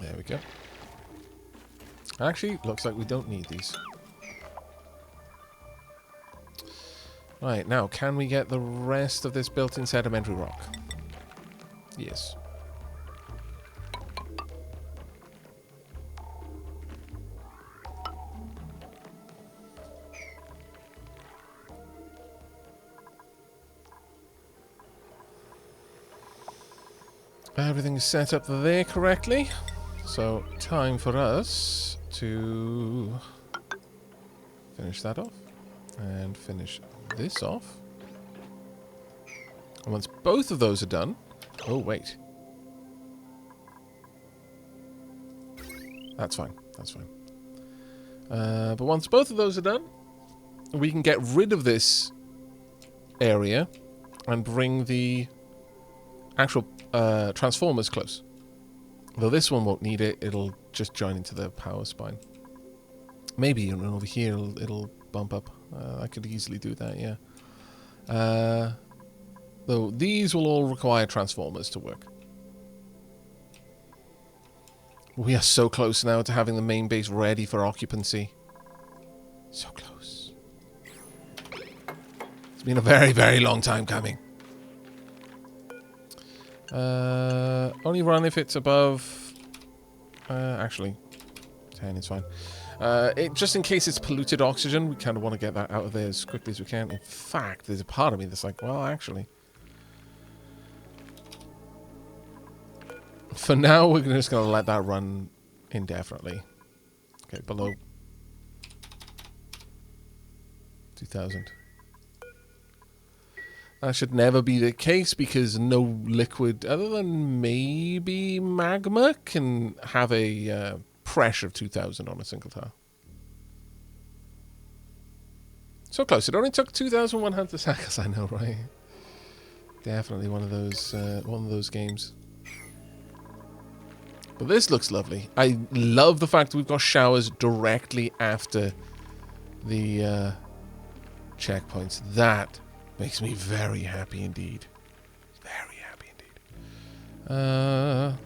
There we go. Actually, looks like we don't need these. Right, now, can we get the rest of this built-in sedimentary rock? Yes. Everything is set up there correctly. So, time for us to finish that off. And finish this off. And once both of those are done... Oh, wait. That's fine. That's fine. But once both of those are done, we can get rid of this area and bring the actual transformers close. Though this one won't need it. It'll just join into the power spine. Maybe even over here it'll bump up. I could easily do that, yeah. Though these will all require transformers to work. We are so close now to having the main base ready for occupancy. So close. It's been a very, very long time coming. Only run if it's above... actually, 10 is fine. Just in case it's polluted oxygen, we kind of want to get that out of there as quickly as we can. In fact, there's a part of me that's like, well, actually... For now, we're just going to let that run indefinitely. Okay, below 2,000. That should never be the case because no liquid, other than maybe magma, can have a pressure of 2,000 on a single tile. So close. It only took 2,100 seconds. I know, right? Definitely one of those games. But this looks lovely. I love the fact that we've got showers directly after the checkpoints. That makes me very happy indeed. Very happy indeed.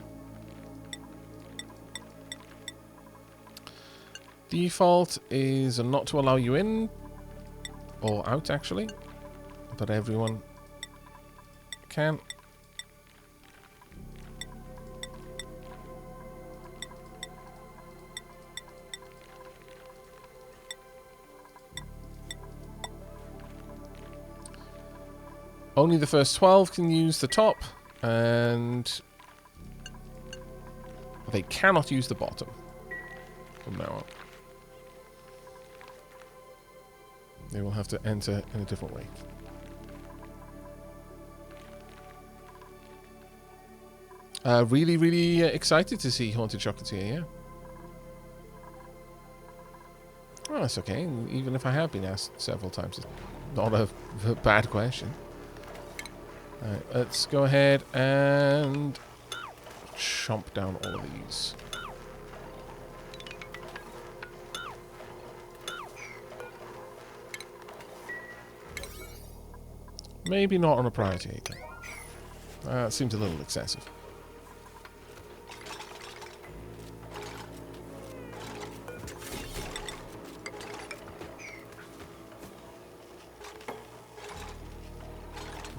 Default is not to allow you in or out, actually, but everyone can. Only the first 12 can use the top, and they cannot use the bottom from now on. They will have to enter in a different way. Really, really excited to see Haunted Chocolatier, yeah. Oh, that's okay. Even if I have been asked several times, it's not a bad question. Alright, let's go ahead and chomp down all of these. Maybe not on a priority 8. That seems a little excessive.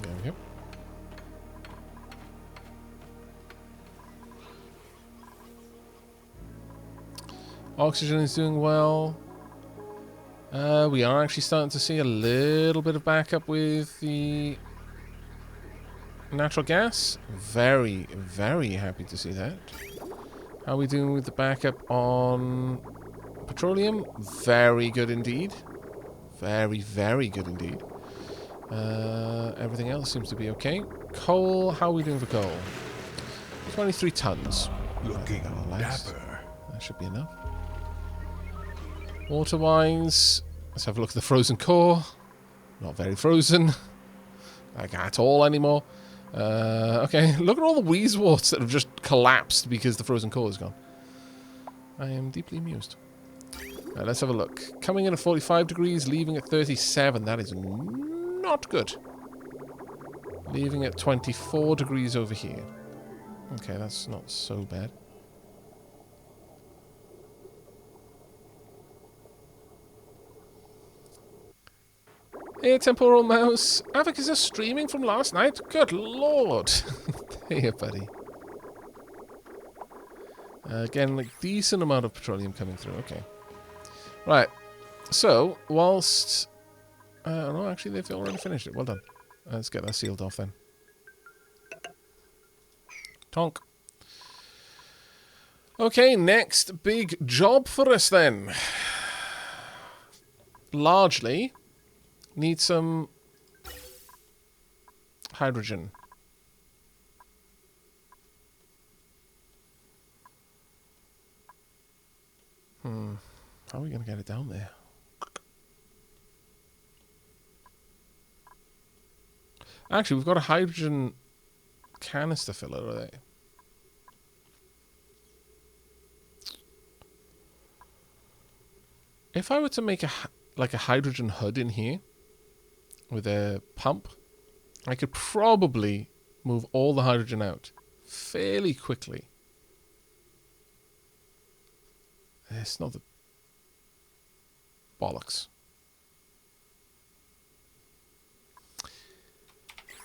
There we go. Oxygen is doing well. We are actually starting to see a little bit of backup with the natural gas. Very, very happy to see that. How are we doing with the backup on petroleum? Very good indeed. Very, very good indeed. Everything else seems to be okay. Coal, how are we doing for coal? 23 tons. Looking dapper. That should be enough. Water-wise, let's have a look at the frozen core. Not very frozen. Like at all anymore. Okay, look at all the Wheezeworts that have just collapsed because the frozen core is gone. I am deeply amused. Let's have a look. Coming in at 45 degrees, leaving at 37. That is not good. Leaving at 24 degrees over here. Okay, that's not so bad. Hey, Temporal Mouse. Aavak is just streaming from last night? Good lord. Hey, buddy. Again, like, decent amount of petroleum coming through. Okay. Right. So, whilst... no, actually, they've already finished it. Well done. Let's get that sealed off then. Tonk. Okay, next big job for us then. Largely, need some hydrogen. How are we going to get it down there? Actually, we've got a hydrogen canister filler, are they? If I were to make a hydrogen hood in here with a pump, I could probably move all the hydrogen out fairly quickly. It's not the bollocks.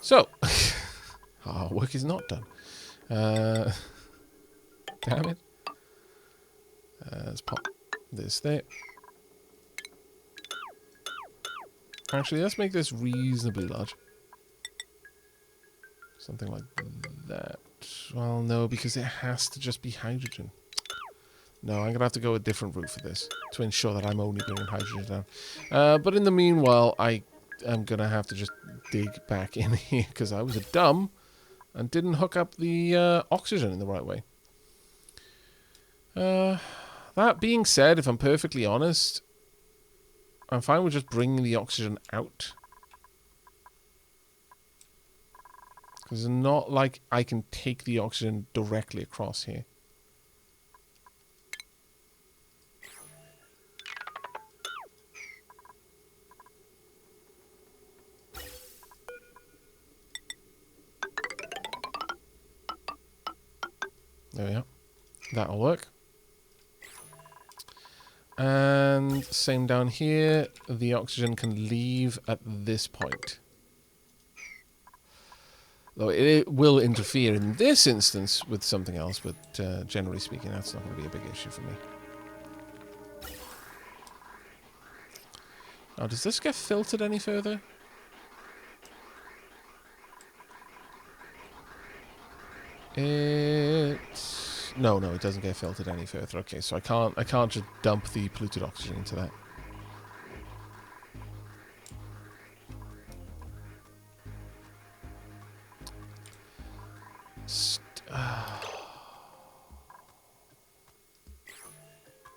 So, our work is not done. Damn it. Let's pop this there. Actually, let's make this reasonably large. Something like that. Well, no, because it has to just be hydrogen. No, I'm going to have to go a different route for this to ensure that I'm only bringing hydrogen down. But in the meanwhile, I am going to have to just dig back in here because I was dumb and didn't hook up the oxygen in the right way. That being said, if I'm perfectly honest, I'm fine with just bringing the oxygen out. Because it's not like I can take the oxygen directly across here. There we are. That'll work. And same down here. The oxygen can leave at this point. Though it will interfere in this instance with something else, but generally speaking, that's not going to be a big issue for me. Now, does this get filtered any further? No, it doesn't get filtered any further. Okay, so I can't just dump the polluted oxygen into that.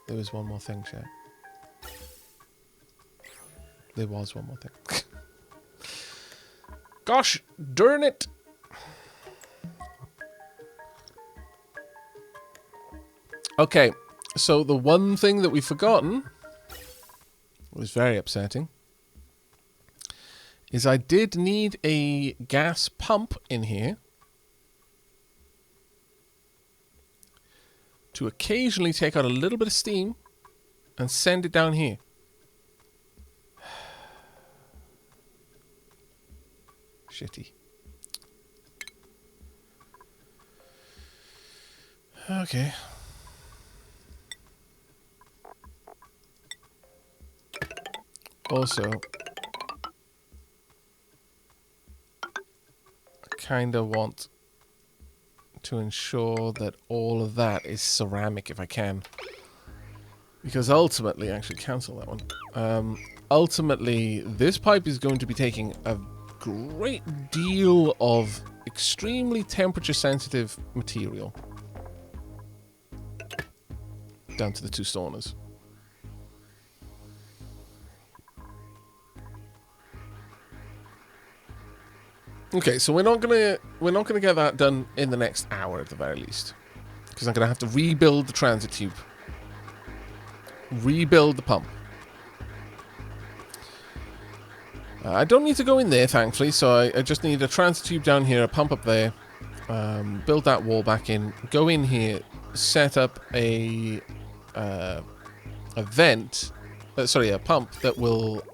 There was one more thing, chat. There was one more thing. Gosh darn it! Okay, so the one thing that we've forgotten, was very upsetting, is I did need a gas pump in here to occasionally take out a little bit of steam and send it down here. Shitty. Okay. Also, I kind of want to ensure that all of that is ceramic if I can. Because ultimately, actually cancel that one. Ultimately, this pipe is going to be taking a great deal of extremely temperature sensitive material down to the two saunas. Okay, so we're not gonna get that done in the next hour at the very least, because I'm gonna have to rebuild the transit tube, rebuild the pump. I don't need to go in there, thankfully, so I just need a transit tube down here, a pump up there, build that wall back in, go in here, set up a vent, sorry, a pump that will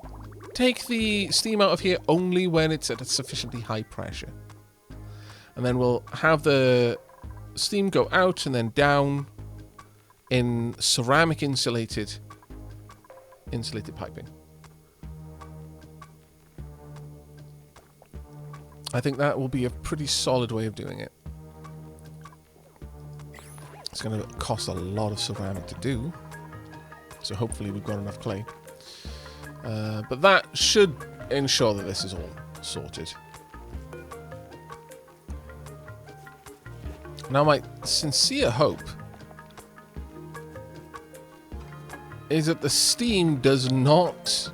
take the steam out of here only when it's at a sufficiently high pressure. And then we'll have the steam go out and then down in ceramic insulated piping. I think that will be a pretty solid way of doing it. It's going to cost a lot of ceramic to do, so hopefully we've got enough clay. But that should ensure that this is all sorted. Now my sincere hope is that the steam does not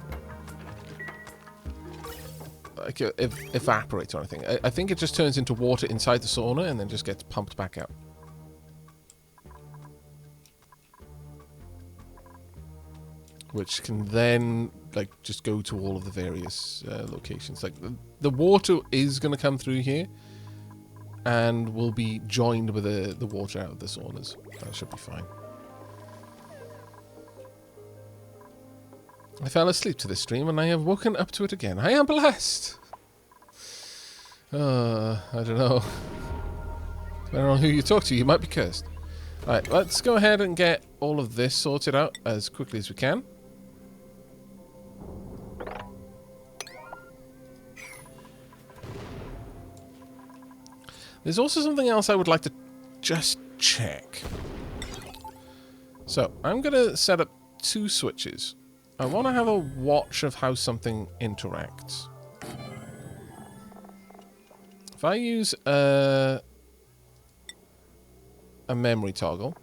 like evaporate or anything. I think it just turns into water inside the sauna and then just gets pumped back out. Which can then like just go to all of the various locations. Like the water is going to come through here and will be joined with the water out of the saunas. That should be fine. I fell asleep to this stream and I have woken up to it again. I am blessed! I don't know. Depending on who you talk to, you might be cursed. Alright, let's go ahead and get all of this sorted out as quickly as we can. There's also something else I would like to just check. So, I'm going to set up 2 switches. I want to have a watch of how something interacts. If I use a memory toggle.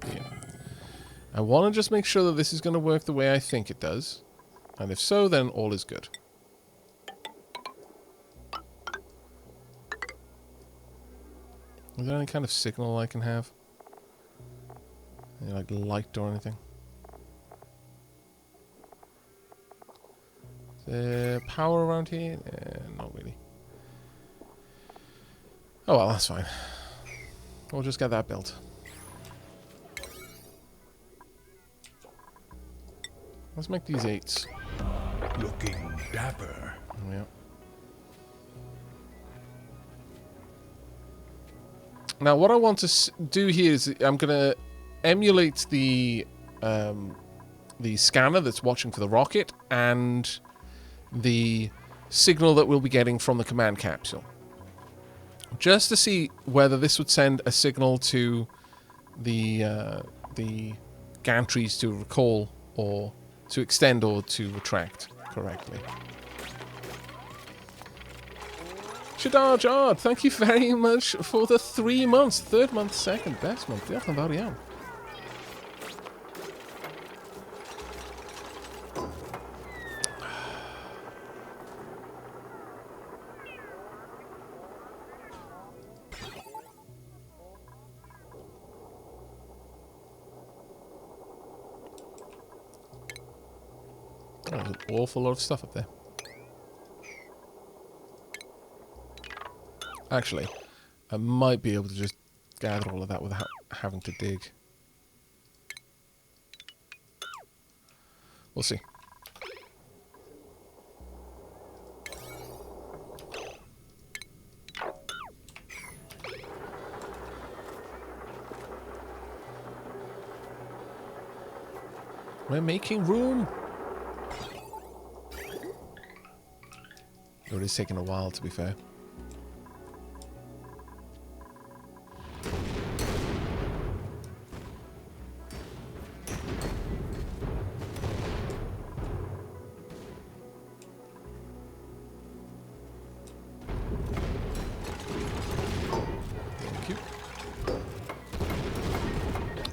Yeah. I want to just make sure that this is going to work the way I think it does. And if so, then all is good. Is there any kind of signal I can have? Any, like light or anything? Is there power around here? Not really. Oh well, that's fine. We'll just get that built. Let's make these 8s. Looking dapper. Yeah. Now, what I want to do here is I'm going to emulate the scanner that's watching for the rocket and the signal that we'll be getting from the command capsule. Just to see whether this would send a signal to the gantries to recall or to extend or to retract correctly. Shadar Jard, thank you very much for the 3 months. 3rd month, 2nd, best month. Diolch yn fawr iawn. There's an awful lot of stuff up there. Actually, I might be able to just gather all of that without having to dig. We'll see. We're making room. It is taking a while, to be fair.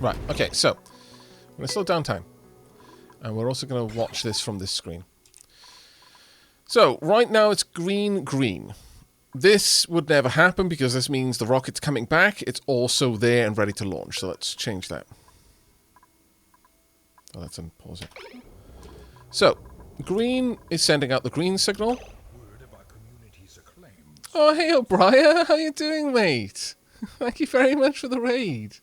Right, okay, so I'm going to slow down time. And we're also going to watch this from this screen. So, right now it's green, green. This would never happen because this means the rocket's coming back. It's also there and ready to launch. So let's change that. Oh, let's unpause it. So, green is sending out the green signal. Oh, hey, O'Brien. How you doing, mate? Thank you very much for the raid.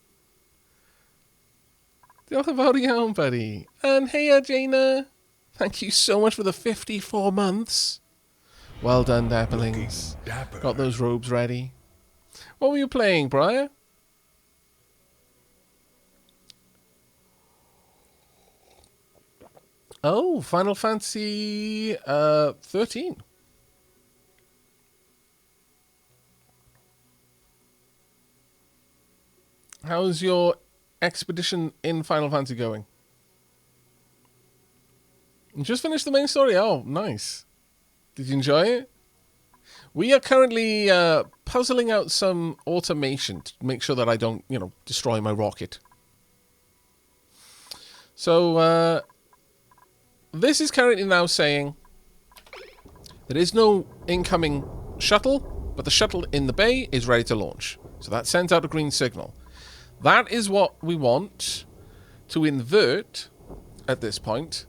Diolch yn fawr iawn, buddy. And hey, Jaina. Thank you so much for the 54 months. Well done, Dapplings. Got those robes ready. What were you playing, Briar? Oh, Final Fantasy 13. How's your expedition in Final Fantasy going? You just finished the main story. Oh, nice. Did you enjoy it? We are currently puzzling out some automation to make sure that I don't, destroy my rocket. So, this is currently now saying there is no incoming shuttle, but the shuttle in the bay is ready to launch. So that sends out a green signal. That is what we want to invert at this point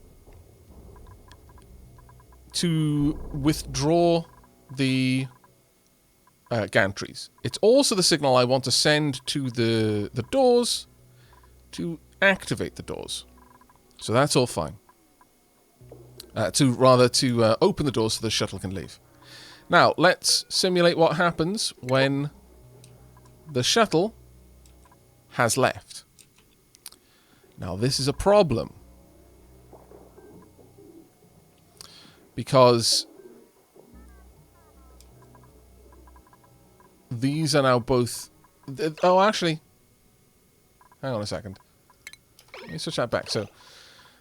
to withdraw the gantries. It's also the signal I want to send to the doors to activate the doors. So that's all fine. To open the doors so the shuttle can leave. Now, let's simulate what happens when the shuttle has left. Now, this is a problem. Because these are now both... Oh, actually. Hang on a second. Let me switch that back. So,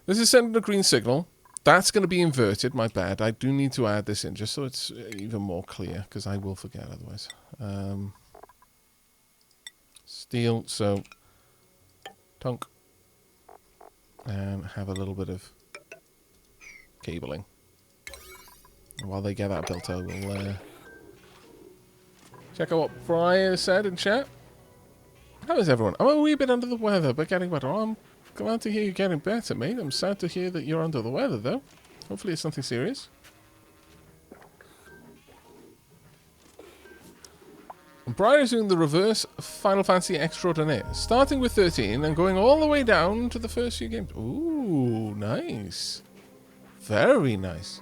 this is sending a green signal. That's going to be inverted. My bad. I do need to add this in just so it's even more clear, because I will forget otherwise. Steel, so... Tonk. And have a little bit of cabling. And while they get that built out, we'll check out what Brian said in chat. How is everyone? I'm a wee bit under the weather, but getting better. I'm glad to hear you're getting better, mate. I'm sad to hear that you're under the weather, though. Hopefully it's something serious. Brian is doing the reverse Final Fantasy Extraordinaire, starting with 13 and going all the way down to the first few games. Ooh, nice. Very nice.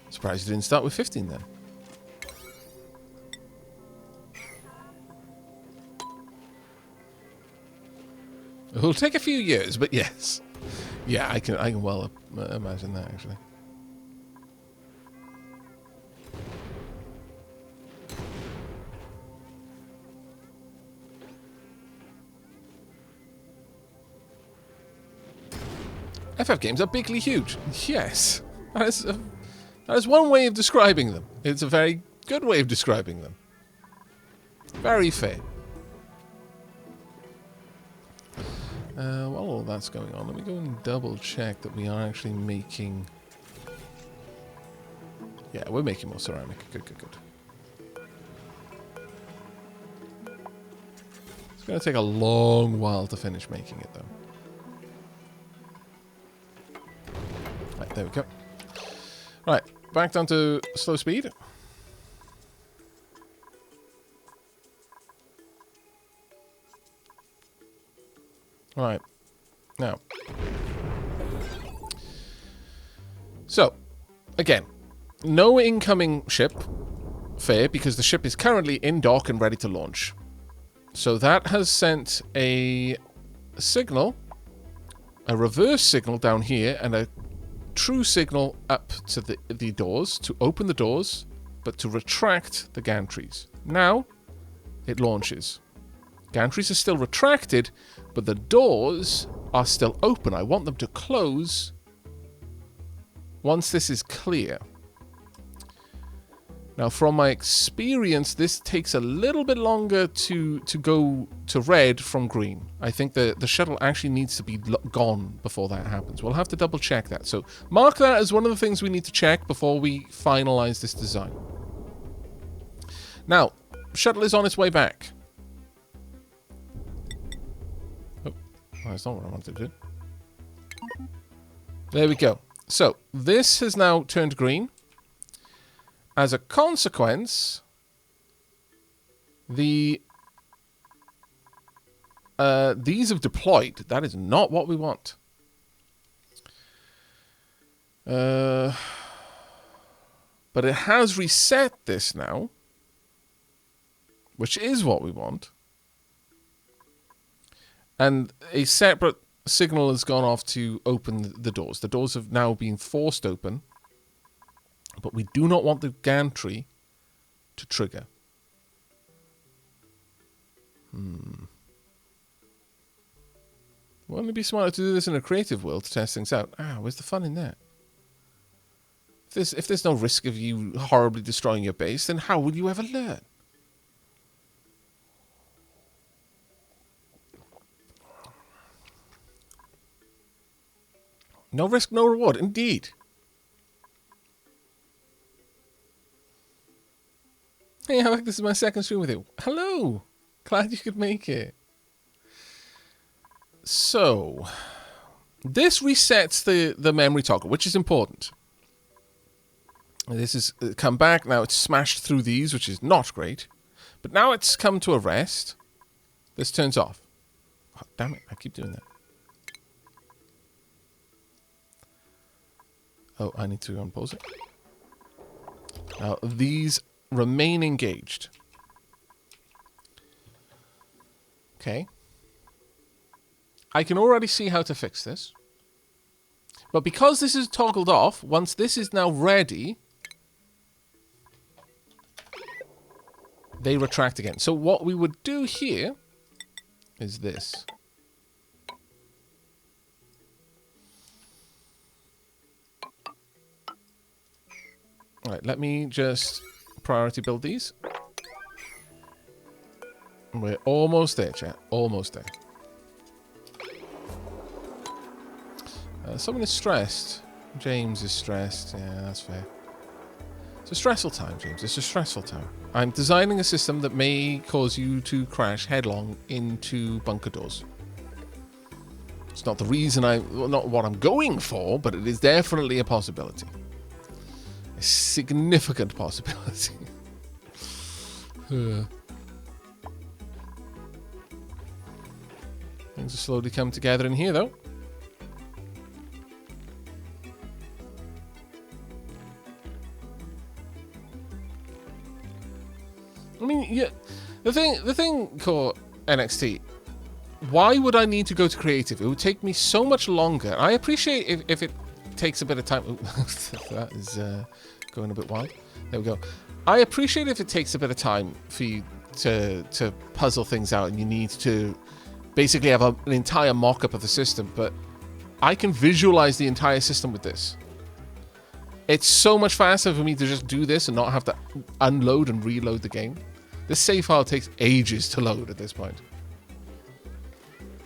Surprised you didn't start with 15 then. It'll take a few years, but yes. Yeah, I can well imagine that, actually. FF games are bigly huge. Yes. That is one way of describing them. It's a very good way of describing them. Very fair. While all that's going on, let me go and double check that we are actually making... Yeah, we're making more ceramic. Good, good, good. It's going to take a long while to finish making it, though. Right, there we go. Right, back down to slow speed. Right, now. So, again, no incoming ship, fair, because the ship is currently in dock and ready to launch. So that has sent a signal, a reverse signal down here, and a true signal up to the doors, to open the doors, but to retract the gantries. Now, it launches. Gantries are still retracted, but the doors are still open. I want them to close once this is clear. Now, from my experience, this takes a little bit longer to go to red from green. I think the shuttle actually needs to be gone before that happens. We'll have to double check that. So mark that as one of the things we need to check before we finalize this design. Now, shuttle is on its way back. Oh, that's not what I wanted to do. There we go. So, this has now turned green. As a consequence, the these have deployed. That is not what we want. But it has reset this now, which is what we want. And a separate signal has gone off to open the doors. The doors have now been forced open, but we do not want the gantry to trigger. Wouldn't it be smarter to do this in a creative world to test things out? Where's the fun in that? If there's no risk of you horribly destroying your base, then how will you ever learn? No risk, no reward, indeed. Hey, Aavak, this is my second stream with you. Hello! Glad you could make it. So, this resets the memory toggle, which is important. This has come back. Now it's smashed through these, which is not great. But now it's come to a rest. This turns off. Oh, damn it, I keep doing that. Oh, I need to unpause it. Now, these remain engaged. Okay. I can already see how to fix this. But because this is toggled off, once this is now ready, they retract again. So what we would do here is this. All right, let me just priority build these. We're almost there, chat. Almost there. Someone is stressed. James is stressed. Yeah, that's fair. It's a stressful time, James. It's a stressful time. I'm designing a system that may cause you to crash headlong into bunker doors. It's not the reason not what I'm going for, but it is definitely a possibility. A significant possibility. Things are slowly coming together in here, though. I mean, yeah, the thing called NXT, why would I need to go to creative? It would take me so much longer. I appreciate if it takes a bit of time. That is going a bit wild. There we go. I appreciate if it takes a bit of time for you to puzzle things out and you need to basically have an entire mock-up of the system, but I can visualize the entire system with this. It's so much faster for me to just do this and not have to unload and reload the game. This save file takes ages to load at this point.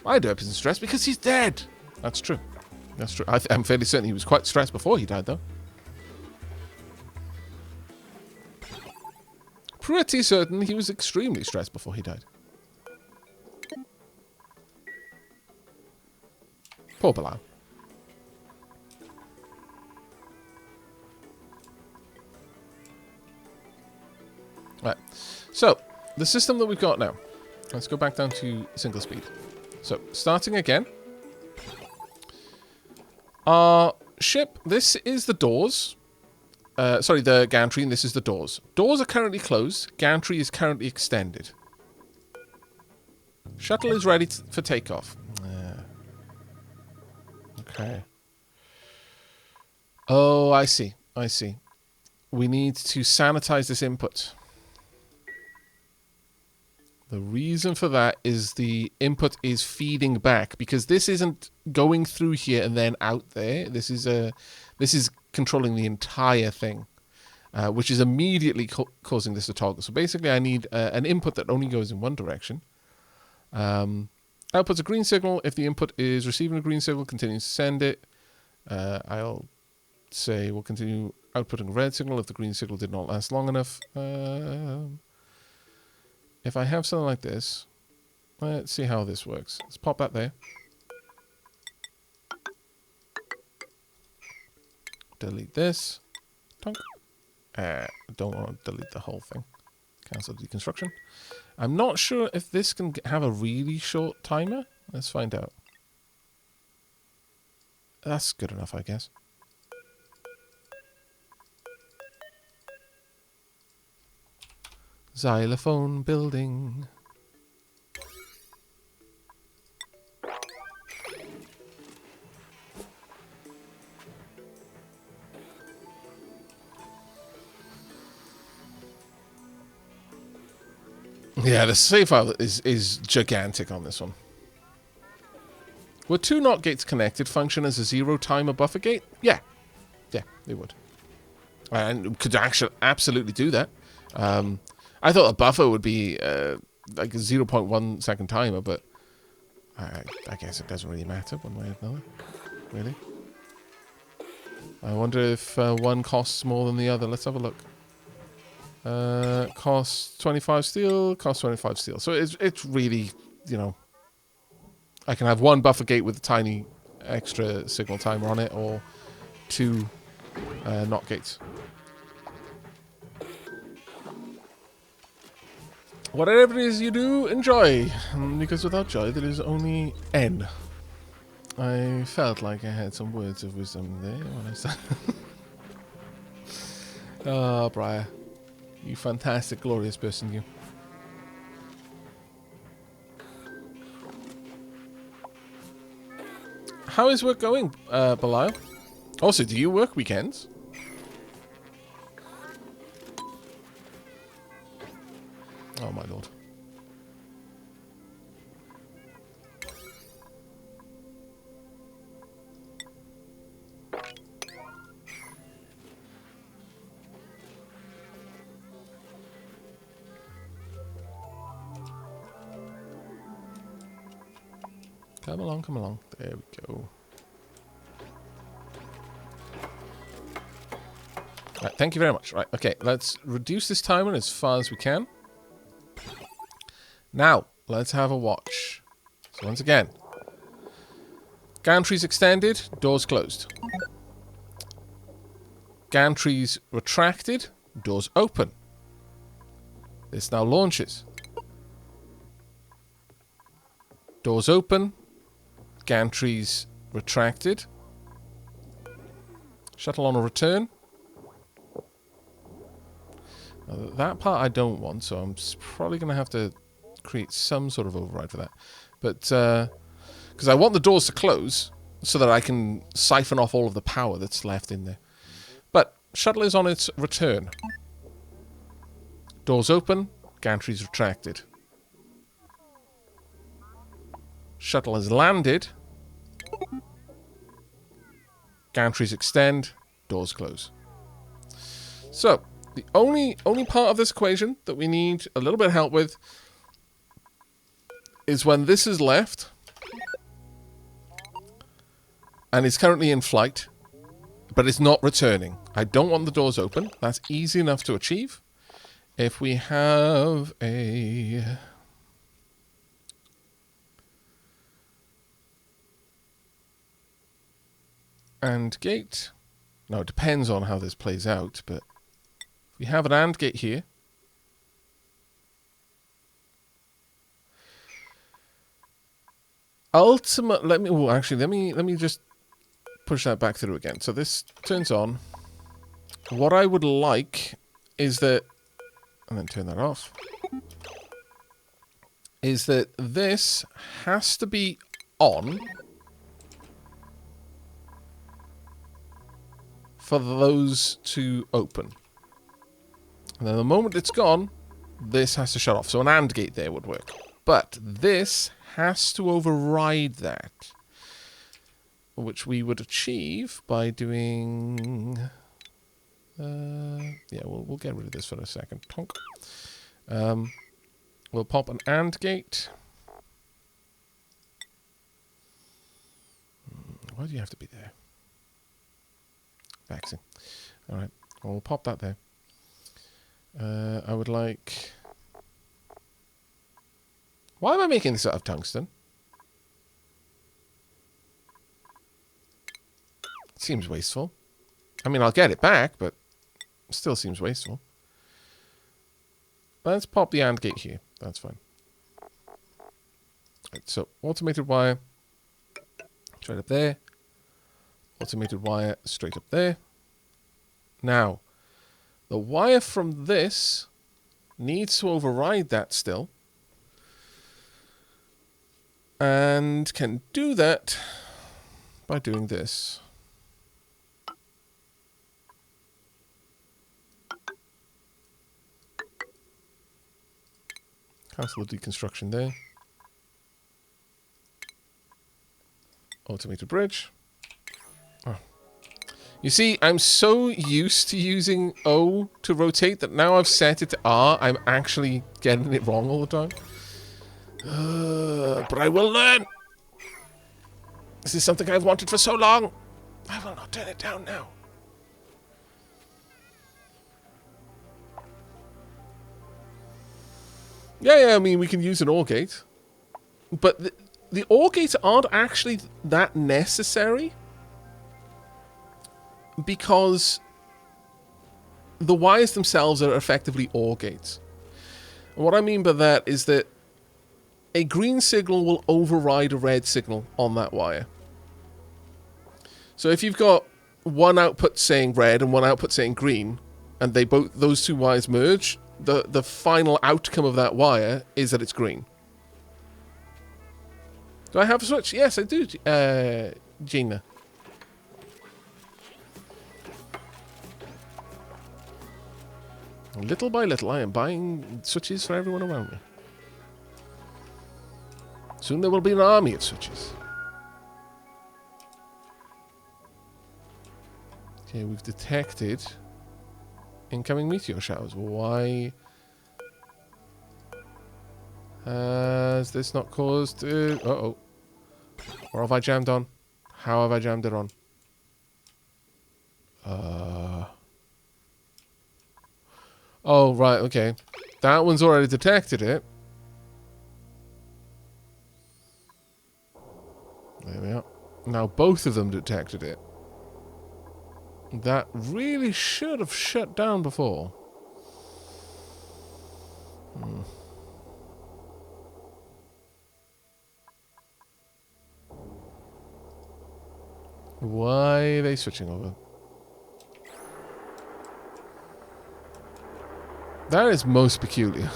My derp isn't stressed because he's dead. That's true. That's true. I'm fairly certain he was quite stressed before he died, though. Pretty certain he was extremely stressed before he died. Poor Bilal. Right, so the system that we've got now. Let's go back down to single speed. So, starting again. Our ship, this is the doors. Sorry, the gantry, and this is the doors. Doors are currently closed. Gantry is currently extended. Shuttle is ready for takeoff. Okay. Oh, I see. I see. We need to sanitize this input. The reason for that is the input is feeding back because this isn't going through here and then out there. This is controlling the entire thing, which is immediately causing this to toggle. So basically, I need an input that only goes in one direction. Outputs a green signal. If the input is receiving a green signal, continues to send it. I'll say we'll continue outputting a red signal if the green signal did not last long enough. If I have something like this, let's see how this works. Let's pop that there. Delete this. Don't want to delete the whole thing. Cancel deconstruction. I'm not sure if this can have a really short timer. Let's find out. That's good enough, I guess. Xylophone building. Yeah, the save file is gigantic on this one. Would 2 NOT gates connected function as a 0 timer buffer gate? Yeah. Yeah, they would. And could actually absolutely do that. I thought a buffer would be like a 0.1 second timer, but I guess it doesn't really matter one way or another. Really? I wonder if one costs more than the other. Let's have a look. Costs 25 steel, costs 25 steel. So it's really, you know, I can have one buffer gate with a tiny extra signal timer on it, or 2 NOT gates. Whatever it is you do, enjoy. Because without joy, there is only N. I felt like I had some words of wisdom there when I said... Oh, Briar. You fantastic, glorious person, you. How is work going, Belial? Also, do you work weekends? Oh, my lord. Come along, come along. There we go. Right, thank you very much. Right, okay, let's reduce this timer as far as we can. Now, let's have a watch. So once again, gantries extended, doors closed. Gantries retracted, doors open. This now launches. Doors open, gantries retracted. Shuttle on a return. Now, that part I don't want, so I'm probably going to have to create some sort of override for that. But, because I want the doors to close so that I can siphon off all of the power that's left in there. But, shuttle is on its return. Doors open, gantries retracted. Shuttle has landed. Gantries extend, doors close. So, the only part of this equation that we need a little bit of help with is when this is left and is currently in flight, but it's not returning. I don't want the doors open. That's easy enough to achieve. If we have a... AND gate. Now, it depends on how this plays out, but if we have an AND gate here, ultimately, let me just push that back through again. So this turns on. What I would like is that, and then turn that off, is that this has to be on for those to open. And then the moment it's gone, this has to shut off. So an AND gate there would work. But this has to override that, which we would achieve by doing... yeah, we'll get rid of this for a second. Tonk. We'll pop an AND gate. Why do you have to be there? Vexing. Alright, we'll pop that there. I would like... Why am I making this out of tungsten? Seems wasteful. I mean, I'll get it back, but still seems wasteful. let's pop the AND gate here. That's fine. Right, so automated wire straight up there. Automated wire straight up there. Now, the wire from this needs to override that still. And can do that by doing this. Cancel the deconstruction there. Automated bridge. Oh. You see, I'm so used to using O to rotate that now I've set it to R, I'm actually getting it wrong all the time. But I will learn! This is something I've wanted for so long! I will not turn it down now. Yeah, I mean, we can use an OR gate. But the OR gates aren't actually that necessary. Because the wires themselves are effectively OR gates. And what I mean by that is that a green signal will override a red signal on that wire. So if you've got one output saying red and one output saying green, and those two wires merge, the final outcome of that wire is that it's green. Do I have a switch? Yes, I do, Gina. Little by little, I am buying switches for everyone around me. Soon there will be an army of switches. Okay, we've detected incoming meteor showers. Why has this not caused... uh-oh. Or have I jammed on? How have I jammed it on? Oh, right, okay. That one's already detected it. There we are. Now both of them detected it. That really should have shut down before. Why are they switching over? That is most peculiar.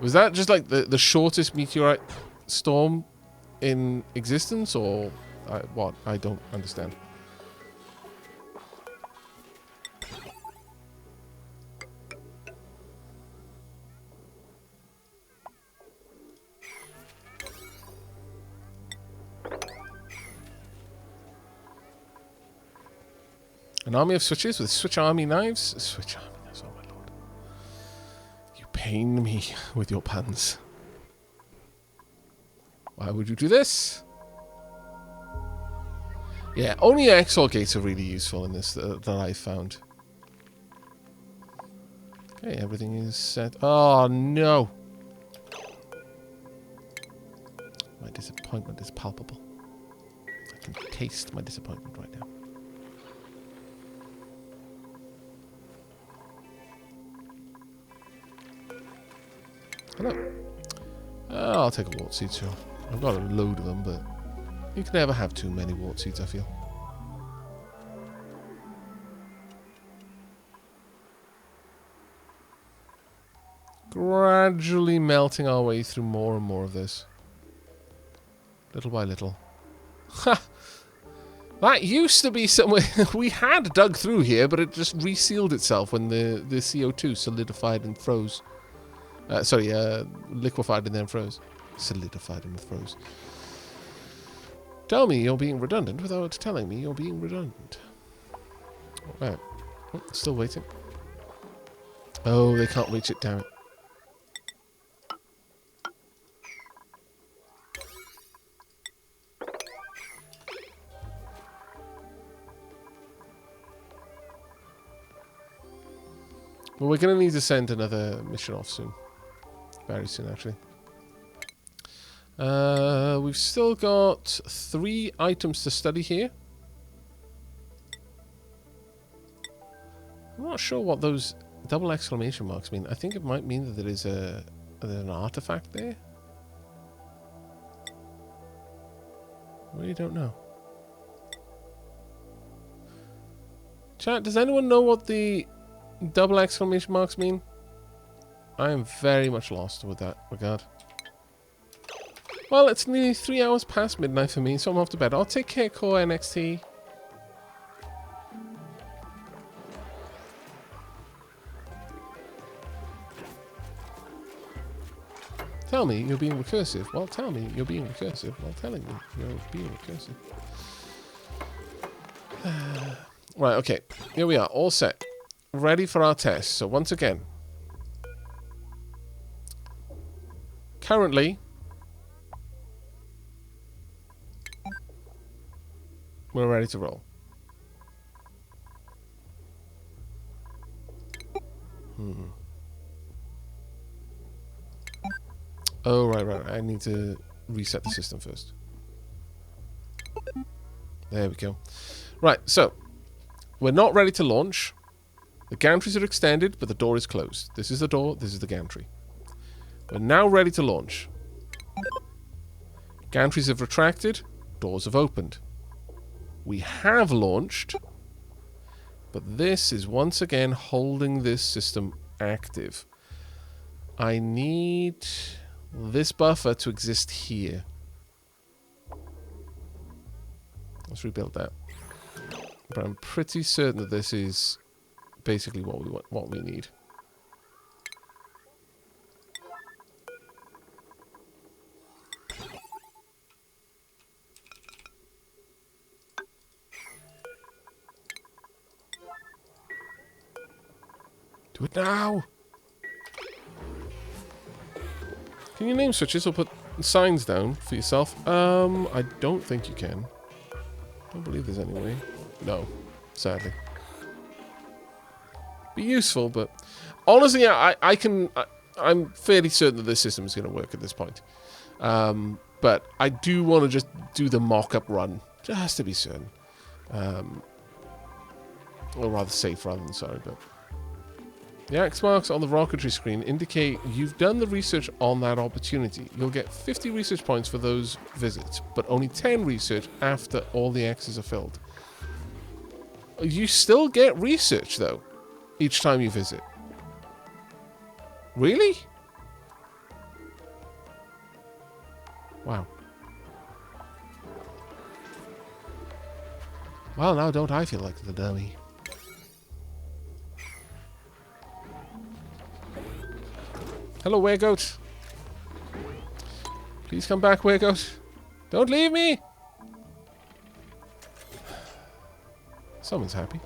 Was that just like the shortest meteorite storm in existence, or what? I don't understand. An army of switches with switch army knives? Switch army knives, oh my lord. You pain me with your puns. Why would you do this? Yeah, only XOR gates are really useful in this that I've found. Okay, everything is set. Oh no! My disappointment is palpable. I can taste my disappointment right now. Hello. I'll take a wart seed, sure. I've got a load of them, but you can never have too many wart seeds, I feel. Gradually melting our way through more and more of this. Little by little. Ha! That used to be somewhere we had dug through here, but it just resealed itself when the CO2 solidified and froze. Liquefied and then froze. Solidified and froze. Tell me you're being redundant without telling me you're being redundant. Right. Oh, still waiting. Oh, they can't reach it, damn it. Well, we're going to need to send another mission off soon. Very soon, actually. We've still got 3 items to study here. I'm not sure what those double exclamation marks mean? I think it might mean that there is there's an artifact there. I really don't know. Chat, does anyone know what the double exclamation marks mean? I am very much lost with that regard. Well, it's nearly 3 hours past midnight for me, so I'm off to bed. I'll take care, Core NXT. Tell me you're being recursive. Well, tell me you're being recursive. Well, telling me you're being recursive. Right, okay. Here we are, all set. Ready for our test. So once again, currently, we're ready to roll. Oh, right. I need to reset the system first. There we go. Right, so we're not ready to launch. The gantries are extended, but the door is closed. This is the door, this is the gantry. We're now ready to launch. Gantries have retracted, doors have opened. We have launched, but this is once again holding this system active. I need this buffer to exist here. Let's rebuild that. But I'm pretty certain that this is basically what we want, what we need. Do it now! Can you name switches or put signs down for yourself? I don't think you can. I don't believe there's any way. No, sadly. Be useful, but honestly, I'm fairly certain that this system is going to work at this point. But I do want to just do the mock-up run, just to be certain. Or rather safe rather than sorry, but the X marks on the rocketry screen indicate you've done the research on that opportunity. You'll get 50 research points for those visits, but only 10 research after all the X's are filled. You still get research, though, each time you visit. Really? Wow. Well, now don't I feel like the dummy. Hello, Weregoat. Please come back, Weregoat. Don't leave me! Someone's happy.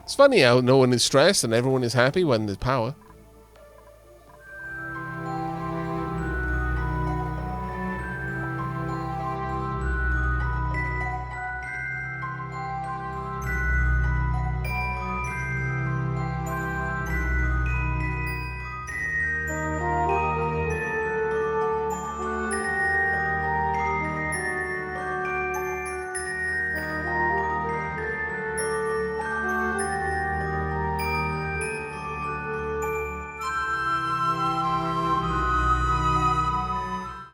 It's funny how no one is stressed and everyone is happy when there's power.